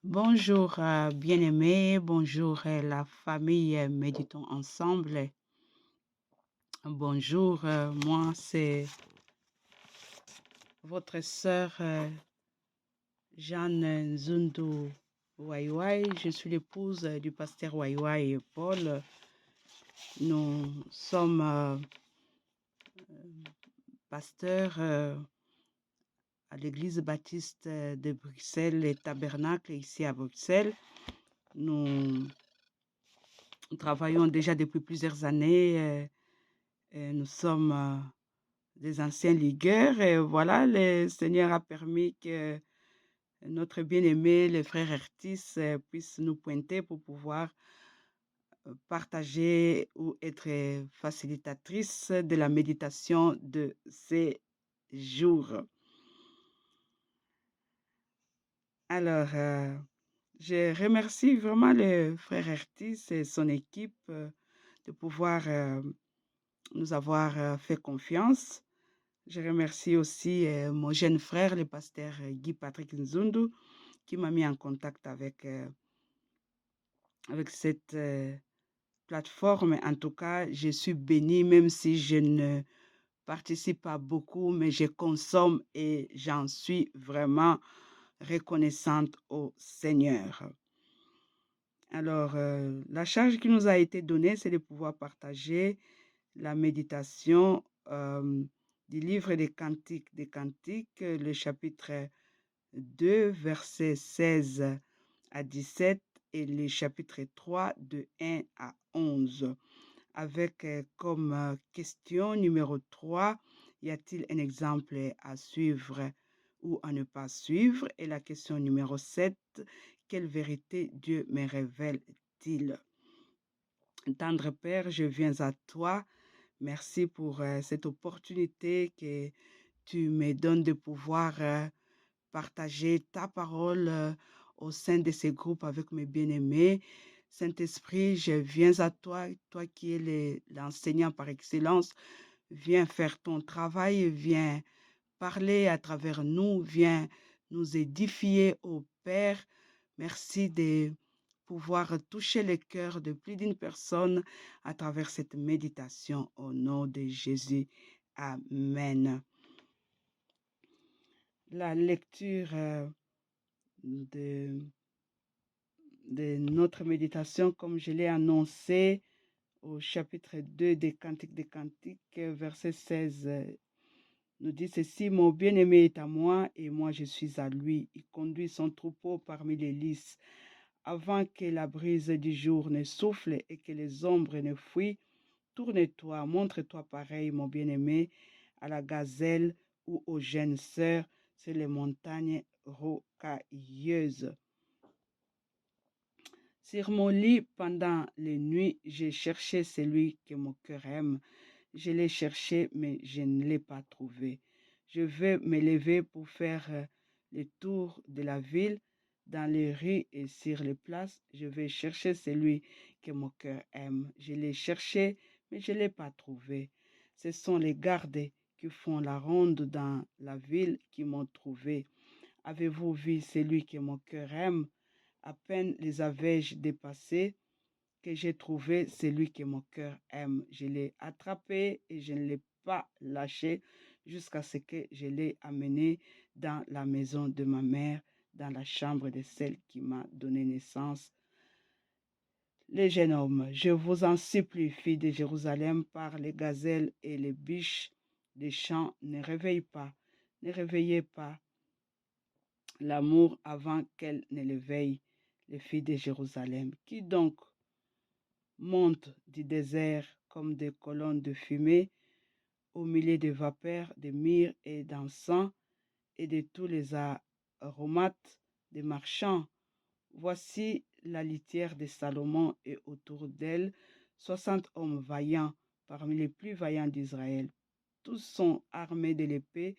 Bonjour, bien-aimés, bonjour la famille, méditons ensemble. Bonjour, moi c'est votre sœur Jeanne Nzundu Waiwai. Je suis l'épouse du pasteur Waiwai Paul. Nous sommes pasteurs à l'église baptiste de Bruxelles et Tabernacle ici à Bruxelles. Nous travaillons déjà depuis plusieurs années. Nous sommes des anciens ligueurs et voilà, le Seigneur a permis que notre bien-aimé, le frère Ertis, puisse nous pointer pour pouvoir partager ou être facilitatrice de la méditation de ces jours. Alors, je remercie vraiment le frère Ertis et son équipe de pouvoir nous avoir fait confiance. Je remercie aussi mon jeune frère, le pasteur Guy Patrick Nzundu, qui m'a mis en contact avec cette plateforme. En tout cas, je suis bénie, même si je ne participe pas beaucoup, mais je consomme et j'en suis vraiment reconnaissante au Seigneur. Alors, la charge qui nous a été donnée, c'est de pouvoir partager la méditation du livre des Cantiques, le chapitre 2, versets 16 à 17 et le chapitre 3 de 1 à 11. Avec comme question numéro 3, y a-t-il un exemple à suivre ou à ne pas suivre? Et la question numéro 7, quelle vérité Dieu me révèle-t-il? Tendre Père, je viens à toi. Merci pour cette opportunité que tu me donnes de pouvoir partager ta parole au sein de ces groupes avec mes bien-aimés. Saint-Esprit, je viens à toi, toi qui es l'enseignant par excellence. Viens faire ton travail, viens parler à travers nous, viens nous édifier, ô Père. Merci de pouvoir toucher le cœur de plus d'une personne à travers cette méditation au nom de Jésus. Amen. La lecture de, de notre méditation, comme je l'ai annoncé au chapitre 2 des Cantiques, verset 16, nous dit ceci: Mon bien-aimé est à moi et moi je suis à lui. Il conduit son troupeau parmi les lys. Avant que la brise du jour ne souffle et que les ombres ne fuient, tourne-toi, montre-toi pareil, mon bien-aimé, à la gazelle ou aux jeunes sœurs sur les montagnes rocailleuses. Sur mon lit pendant les nuits, j'ai cherché celui que mon cœur aime. Je l'ai cherché, mais je ne l'ai pas trouvé. Je veux me lever pour faire le tour de la ville, dans les rues et sur les places. Je vais chercher celui que mon cœur aime. Je l'ai cherché, mais je ne l'ai pas trouvé. Ce sont les gardes qui font la ronde dans la ville qui m'ont trouvé. Avez-vous vu celui que mon cœur aime? À peine les avais-je dépassés que j'ai trouvé celui que mon cœur aime. Je l'ai attrapé et je ne l'ai pas lâché jusqu'à ce que je l'ai amené dans la maison de ma mère, dans la chambre de celle qui m'a donné naissance. Les jeunes hommes, je vous en supplie, filles de Jérusalem, par les gazelles et les biches des champs, ne réveillez pas l'amour avant qu'elle ne l'éveille, les filles de Jérusalem. Qui donc montent du désert comme des colonnes de fumée au milieu des vapeurs de myrrhe et d'encens et de tous les aromates des marchands. Voici la litière de Salomon et autour d'elle 60 hommes vaillants parmi les plus vaillants d'Israël. Tous sont armés de l'épée,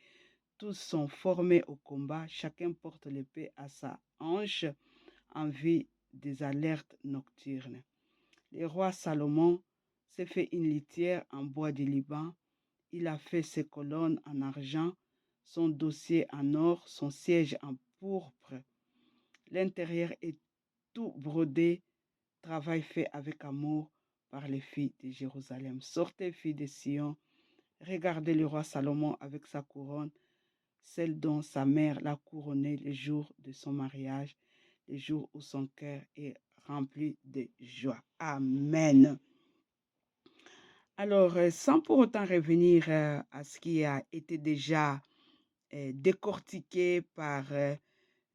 tous sont formés au combat, chacun porte l'épée à sa hanche en vue des alertes nocturnes. Le roi Salomon s'est fait une litière en bois du Liban. Il a fait ses colonnes en argent, son dossier en or, son siège en pourpre. L'intérieur est tout brodé, travail fait avec amour par les filles de Jérusalem. Sortez, filles de Sion, regardez le roi Salomon avec sa couronne, celle dont sa mère l'a couronné le jour de son mariage, le jour où son cœur est rempli de joie. Amen. Alors, sans pour autant revenir à ce qui a été déjà décortiqué par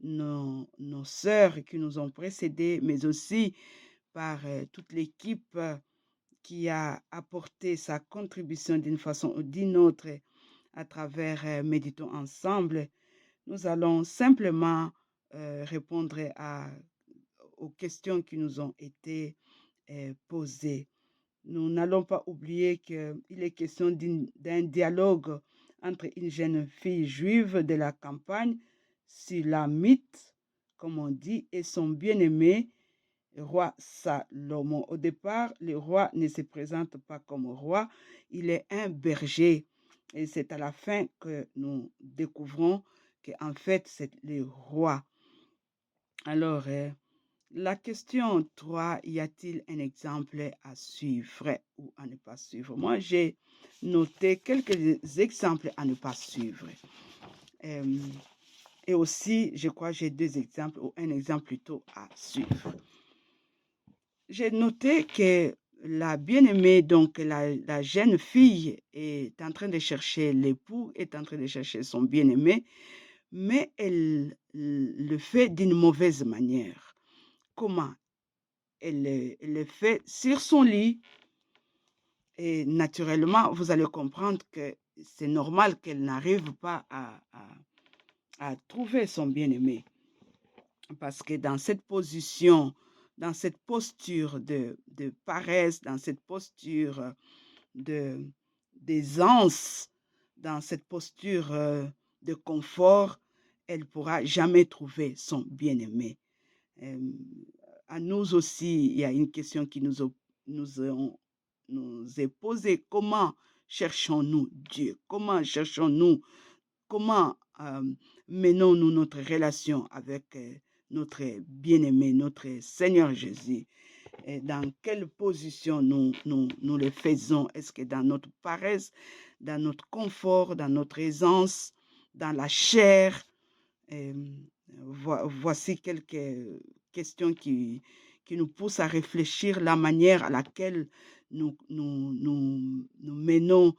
nos sœurs qui nous ont précédés, mais aussi par toute l'équipe qui a apporté sa contribution d'une façon ou d'une autre à travers Méditons ensemble, nous allons simplement répondre aux questions qui nous ont été posées. Nous n'allons pas oublier qu'il est question d'un dialogue entre une jeune fille juive de la campagne, Sulamite, comme on dit, et son bien-aimé, roi Salomon. Au départ, le roi ne se présente pas comme roi, il est un berger. Et c'est à la fin que nous découvrons qu'en fait, c'est le roi. Alors, la question 3, y a-t-il un exemple à suivre ou à ne pas suivre? Moi, j'ai noté quelques exemples à ne pas suivre. Et aussi, je crois que j'ai deux exemples ou un exemple plutôt à suivre. J'ai noté que la bien-aimée, donc la jeune fille, est en train de chercher l'époux, est en train de chercher son bien-aimé, mais elle le fait d'une mauvaise manière. Comment? Elle le fait sur son lit. Et naturellement, vous allez comprendre que c'est normal qu'elle n'arrive pas à trouver son bien-aimé. Parce que dans cette position, dans cette posture de paresse, dans cette posture d'aisance, dans cette posture de confort, elle ne pourra jamais trouver son bien-aimé. À nous aussi, il y a une question qui nous est posée. Comment cherchons-nous Dieu? Comment cherchons-nous? Comment menons-nous notre relation avec notre bien-aimé, notre Seigneur Jésus? Et dans quelle position nous le faisons? Est-ce que dans notre paresse, dans notre confort, dans notre aisance, dans la chair? Voici quelques questions qui nous poussent à réfléchir la manière à laquelle nous menons,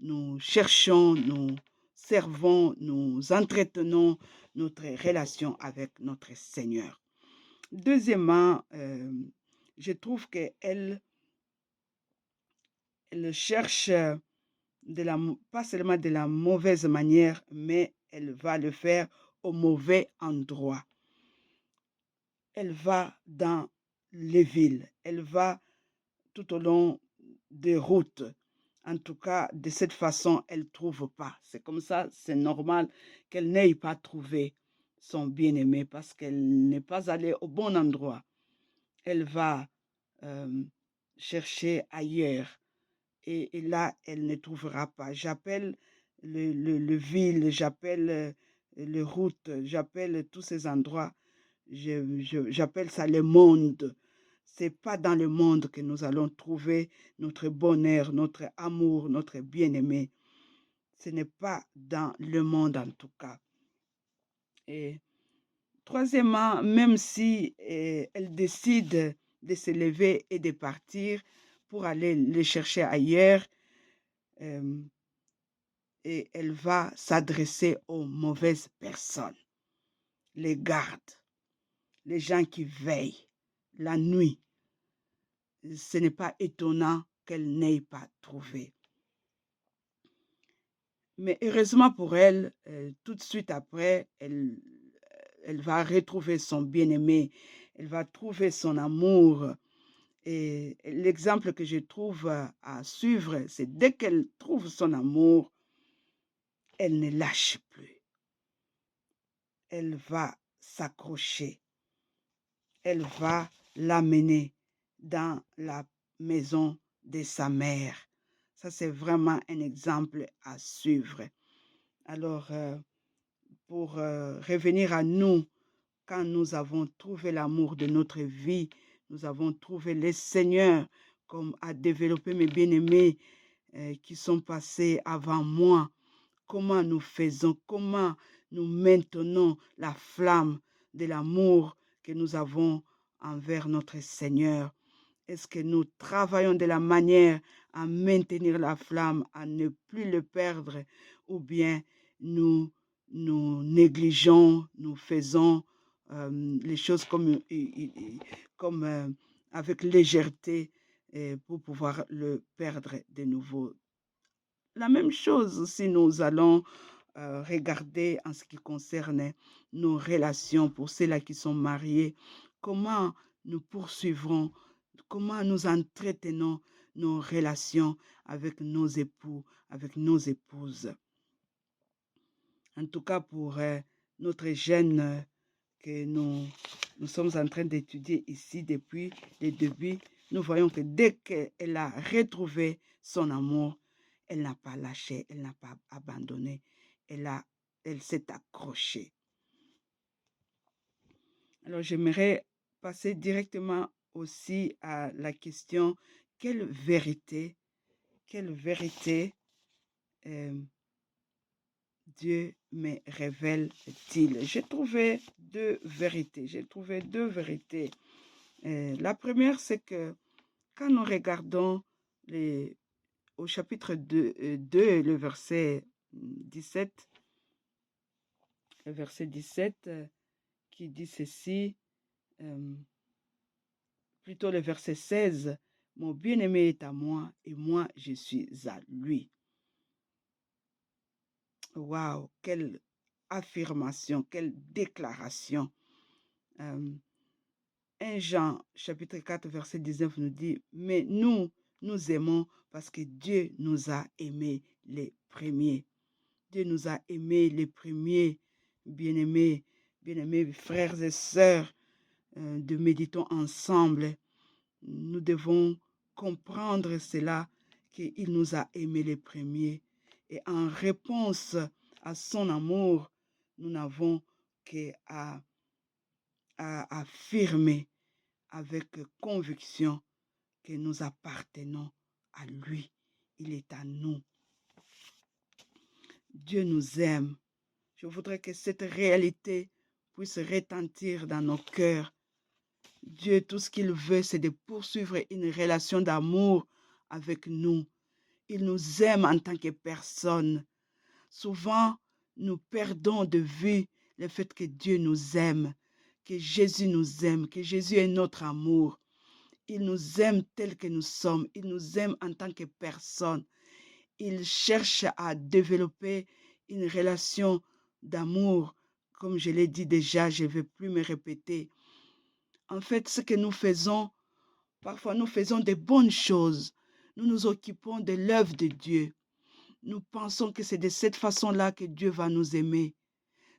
nous cherchons, nous servons, nous entretenons notre relation avec notre Seigneur. Deuxièmement, je trouve qu'elle cherche pas seulement de la mauvaise manière, mais elle va le faire au mauvais endroit. Elle va dans les villes, elle va tout au long des routes. En tout cas, de cette façon, elle ne trouve pas. C'est comme ça, c'est normal qu'elle n'ait pas trouvé son bien-aimé parce qu'elle n'est pas allée au bon endroit. Elle va chercher ailleurs et là, elle ne trouvera pas. J'appelle le ville, j'appelle les routes, j'appelle tous ces endroits, j'appelle ça le monde. C'est pas dans le monde que nous allons trouver notre bonheur, notre amour, notre bien-aimé. Ce n'est pas dans le monde en tout cas. Et troisièmement, même si elle décide de se lever et de partir pour aller le chercher ailleurs, et elle va s'adresser aux mauvaises personnes, les gardes, les gens qui veillent la nuit. Ce n'est pas étonnant qu'elle n'ait pas trouvé. Mais heureusement pour elle, tout de suite après, elle va retrouver son bien-aimé, elle va trouver son amour. Et l'exemple que je trouve à suivre, c'est dès qu'elle trouve son amour, elle ne lâche plus. Elle va s'accrocher. Elle va l'amener dans la maison de sa mère. Ça, c'est vraiment un exemple à suivre. Alors, pour revenir à nous, quand nous avons trouvé l'amour de notre vie, nous avons trouvé le Seigneur, comme a développé mes bien-aimés qui sont passés avant moi. Comment nous faisons, comment nous maintenons la flamme de l'amour que nous avons envers notre Seigneur. Est-ce que nous travaillons de la manière à maintenir la flamme, à ne plus le perdre, ou bien nous négligeons, nous faisons les choses comme avec légèreté pour pouvoir le perdre de nouveau. La même chose si nous allons regarder en ce qui concerne nos relations pour ceux-là qui sont mariés, comment nous poursuivrons, comment nous entretenons nos relations avec nos époux, avec nos épouses. En tout cas, pour notre jeune que nous sommes en train d'étudier ici depuis le début, nous voyons que dès qu'elle a retrouvé son amour, elle n'a pas lâché, elle n'a pas abandonné, elle s'est accrochée. Alors, j'aimerais passer directement aussi à la question, quelle vérité Dieu me révèle-t-il? J'ai trouvé deux vérités. La première, c'est que quand nous regardons au chapitre 2, le verset 17, qui dit ceci, plutôt le verset 16, « Mon bien-aimé est à moi et moi je suis à lui. » Waouh, quelle affirmation, quelle déclaration. 1 Jean chapitre 4 verset 19 nous dit, « Mais nous aimons parce que Dieu nous a aimés les premiers. » Dieu nous a aimés les premiers, bien-aimés frères et sœurs, de méditons ensemble. Nous devons comprendre cela, qu'il nous a aimés les premiers. Et en réponse à son amour, nous n'avons qu'à affirmer avec conviction que nous appartenons à lui. Il est à nous. Dieu nous aime. Je voudrais que cette réalité puisse retentir dans nos cœurs. Dieu, tout ce qu'il veut, c'est de poursuivre une relation d'amour avec nous. Il nous aime en tant que personne. Souvent, nous perdons de vue le fait que Dieu nous aime, que Jésus nous aime, que Jésus est notre amour. Il nous aime tel que nous sommes. Il nous aime en tant que personne. Il cherche à développer une relation d'amour. Comme je l'ai dit déjà, je ne vais plus me répéter. En fait, ce que nous faisons, parfois nous faisons des bonnes choses. Nous nous occupons de l'œuvre de Dieu. Nous pensons que c'est de cette façon-là que Dieu va nous aimer.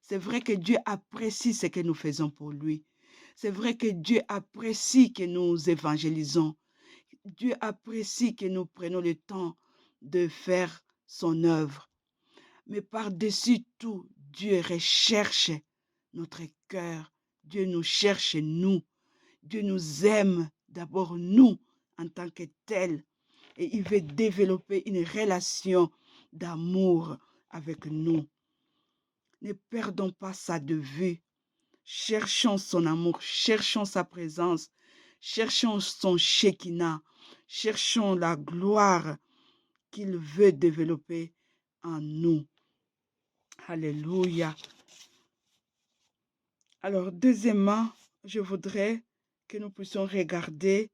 C'est vrai que Dieu apprécie ce que nous faisons pour lui. C'est vrai que Dieu apprécie que nous évangélisons. Dieu apprécie que nous prenions le temps de faire son œuvre. Mais par-dessus tout, Dieu recherche notre cœur. Dieu nous cherche, nous. Dieu nous aime d'abord, nous, en tant que tels. Et il veut développer une relation d'amour avec nous. Ne perdons pas ça de vue. Cherchons son amour, cherchons sa présence, cherchons son Shekinah, cherchons la gloire qu'il veut développer en nous. Alléluia. Alors, deuxièmement, je voudrais que nous puissions regarder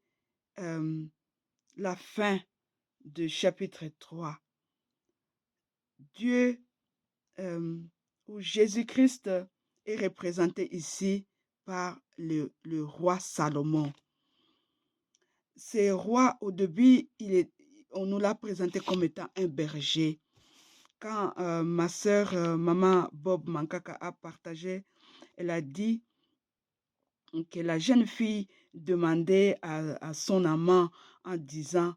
la fin du chapitre 3. Dieu, ou Jésus-Christ, est représenté ici par le roi Salomon. Ce roi, au début, on nous l'a présenté comme étant un berger. Quand ma sœur, maman Bob Mankaka a partagé, elle a dit que la jeune fille demandait à son amant en disant,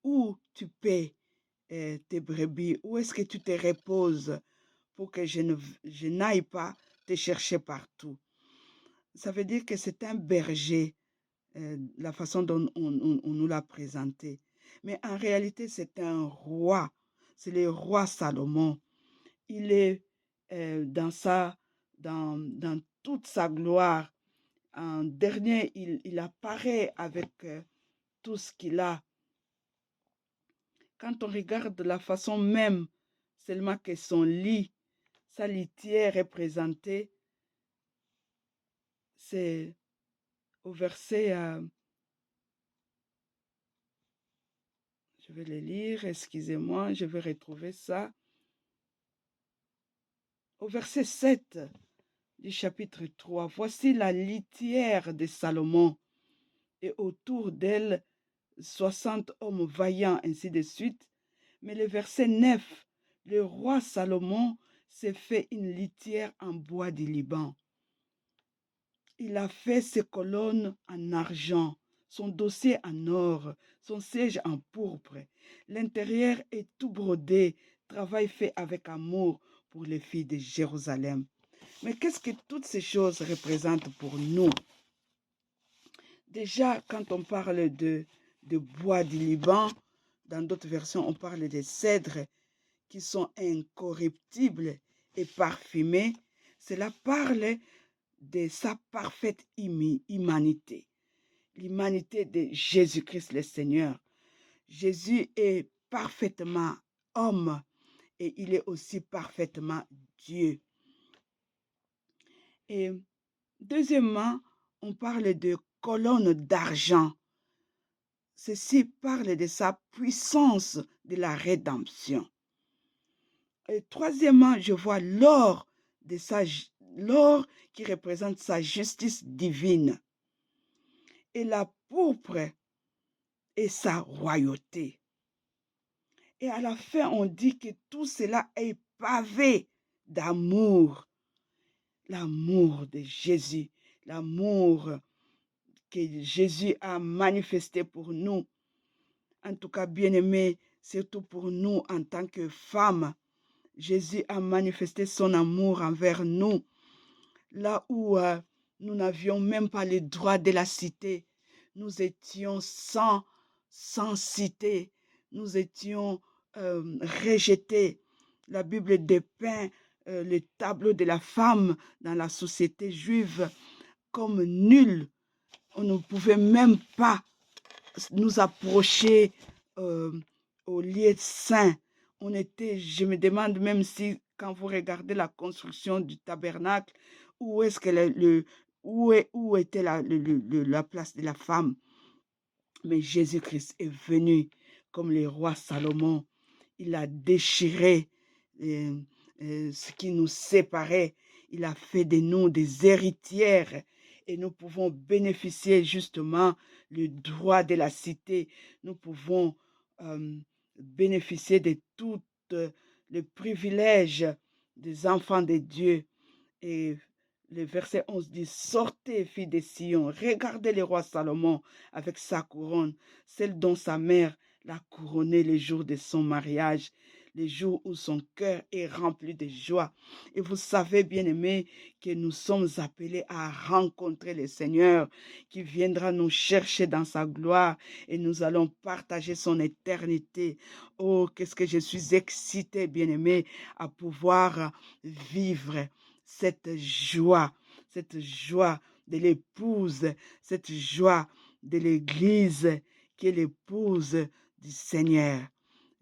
où tu paies tes brebis, où est-ce que tu te reposes pour que je n'aille pas te chercher partout. Ça veut dire que c'est un berger, la façon dont on nous l'a présenté. Mais en réalité, c'est un roi. C'est le roi Salomon. Il est dans toute sa gloire. En dernier, il apparaît avec tout ce qu'il a. Quand on regarde la façon même, seulement que son lit, sa litière est présentée, c'est au verset, je vais le lire, excusez-moi, je vais retrouver ça. Au verset 7 du chapitre 3, voici la litière de Salomon, et autour d'elle 60 hommes vaillants, ainsi de suite. Mais le verset 9, le roi Salomon s'est fait une litière en bois du Liban. Il a fait ses colonnes en argent, son dossier en or, son siège en pourpre. L'intérieur est tout brodé, travail fait avec amour pour les filles de Jérusalem. Mais qu'est-ce que toutes ces choses représentent pour nous? Déjà, quand on parle de bois du Liban, dans d'autres versions, on parle des cèdres qui sont incorruptibles et parfumés. Cela parle de sa parfaite humanité, l'humanité de Jésus-Christ le Seigneur. Jésus est parfaitement homme et il est aussi parfaitement Dieu. Et deuxièmement, on parle de colonne d'argent. Ceci parle de sa puissance de la rédemption. Et troisièmement, je vois l'or qui représente sa justice divine. Et la pourpre est sa royauté. Et à la fin, on dit que tout cela est pavé d'amour. L'amour de Jésus, l'amour que Jésus a manifesté pour nous. En tout cas, bien-aimés, surtout pour nous en tant que femmes. Jésus a manifesté son amour envers nous, là où nous n'avions même pas le droit de la citer. Nous étions sans cité, nous étions rejetés. La Bible dépeint le tableau de la femme dans la société juive comme nul. On ne pouvait même pas nous approcher au lieu saint. On était, je me demande même si, quand vous regardez la construction du tabernacle, où est-ce que où était la place de la femme? Mais Jésus-Christ est venu comme le roi Salomon. Il a déchiré ce qui nous séparait. Il a fait de nous des héritières et nous pouvons bénéficier justement le droit de la cité. Nous pouvons bénéficier de tous les privilèges des enfants de Dieu. Et le verset 11 dit, sortez, filles de Sion, regardez le roi Salomon avec sa couronne, celle dont sa mère l'a couronné le jour de son mariage, le jour où son cœur est rempli de joie. Et vous savez, bien-aimés, que nous sommes appelés à rencontrer le Seigneur qui viendra nous chercher dans sa gloire et nous allons partager son éternité. Oh, qu'est-ce que je suis excitée, bien-aimés, à pouvoir vivre cette joie de l'épouse, cette joie de l'Église qui est l'épouse du Seigneur.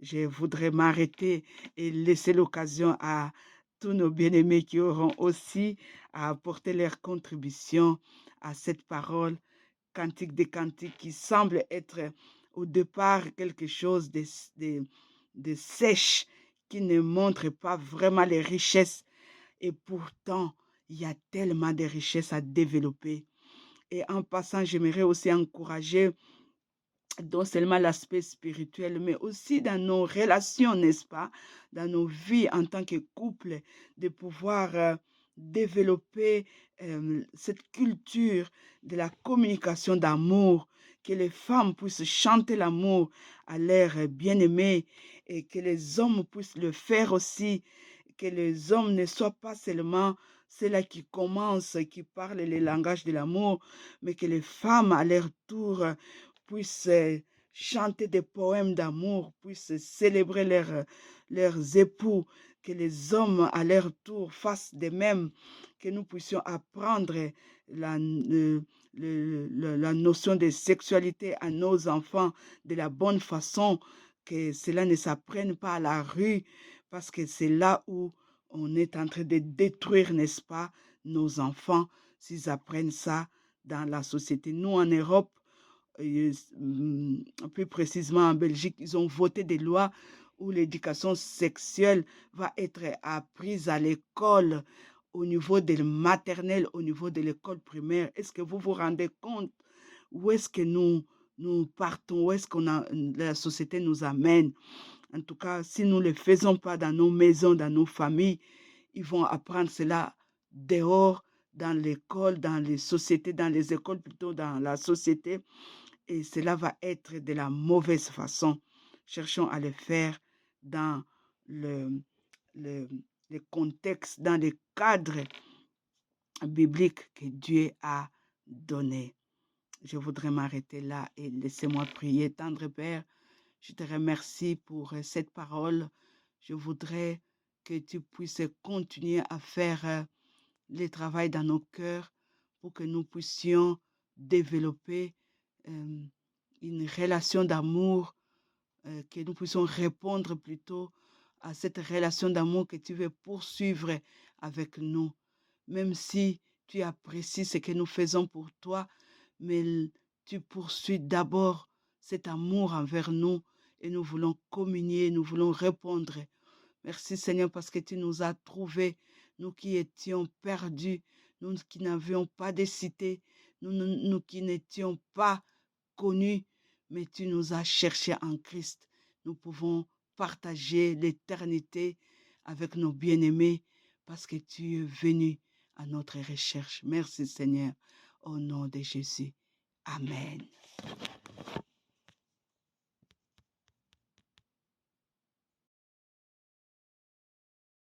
Je voudrais m'arrêter et laisser l'occasion à tous nos bien-aimés qui auront aussi à apporter leur contribution à cette parole, Cantique des Cantiques, qui semble être au départ quelque chose de sèche, qui ne montre pas vraiment les richesses. Et pourtant, il y a tellement de richesses à développer. Et en passant, j'aimerais aussi encourager non seulement l'aspect spirituel, mais aussi dans nos relations, n'est-ce pas? Dans nos vies en tant que couple, de pouvoir développer cette culture de la communication d'amour, que les femmes puissent chanter l'amour à leur bien-aimé et que les hommes puissent le faire aussi, que les hommes ne soient pas seulement ceux-là qui commencent, qui parlent le langage de l'amour, mais que les femmes, à leur tour, puissent chanter des poèmes d'amour, puissent célébrer leurs époux, que les hommes, à leur tour, fassent de même, que nous puissions apprendre la notion de sexualité à nos enfants de la bonne façon, que cela ne s'apprenne pas à la rue, parce que c'est là où on est en train de détruire, n'est-ce pas, nos enfants, s'ils apprennent ça dans la société. Nous, en Europe, plus précisément en Belgique, ils ont voté des lois où l'éducation sexuelle va être apprise à l'école, au niveau de maternelle, au niveau de l'école primaire. Est-ce que vous vous rendez compte où est-ce que nous partons, où est-ce la société nous amène? En tout cas, si nous ne le faisons pas dans nos maisons, dans nos familles, ils vont apprendre cela dehors, dans l'école, dans les sociétés, dans les écoles, plutôt dans la société, et cela va être de la mauvaise façon. Cherchons à le faire dans le, le, le contexte, dans le cadre biblique que Dieu a donné. Je voudrais m'arrêter là et laissez-moi prier. Tendre Père, je te remercie pour cette parole. Je voudrais que tu puisses continuer à faire le travail dans nos cœurs pour que nous puissions développer une relation d'amour, que nous puissions répondre plutôt à cette relation d'amour que tu veux poursuivre avec nous. Même si tu apprécies ce que nous faisons pour toi, mais tu poursuis d'abord cet amour envers nous et nous voulons communier, nous voulons répondre. Merci Seigneur parce que tu nous as trouvés, nous qui étions perdus, nous qui n'avions pas de cité, nous qui n'étions pas connus, mais tu nous as cherchés en Christ. Nous pouvons partager l'éternité avec nos bien-aimés parce que tu es venu à notre recherche. Merci Seigneur, au nom de Jésus. Amen.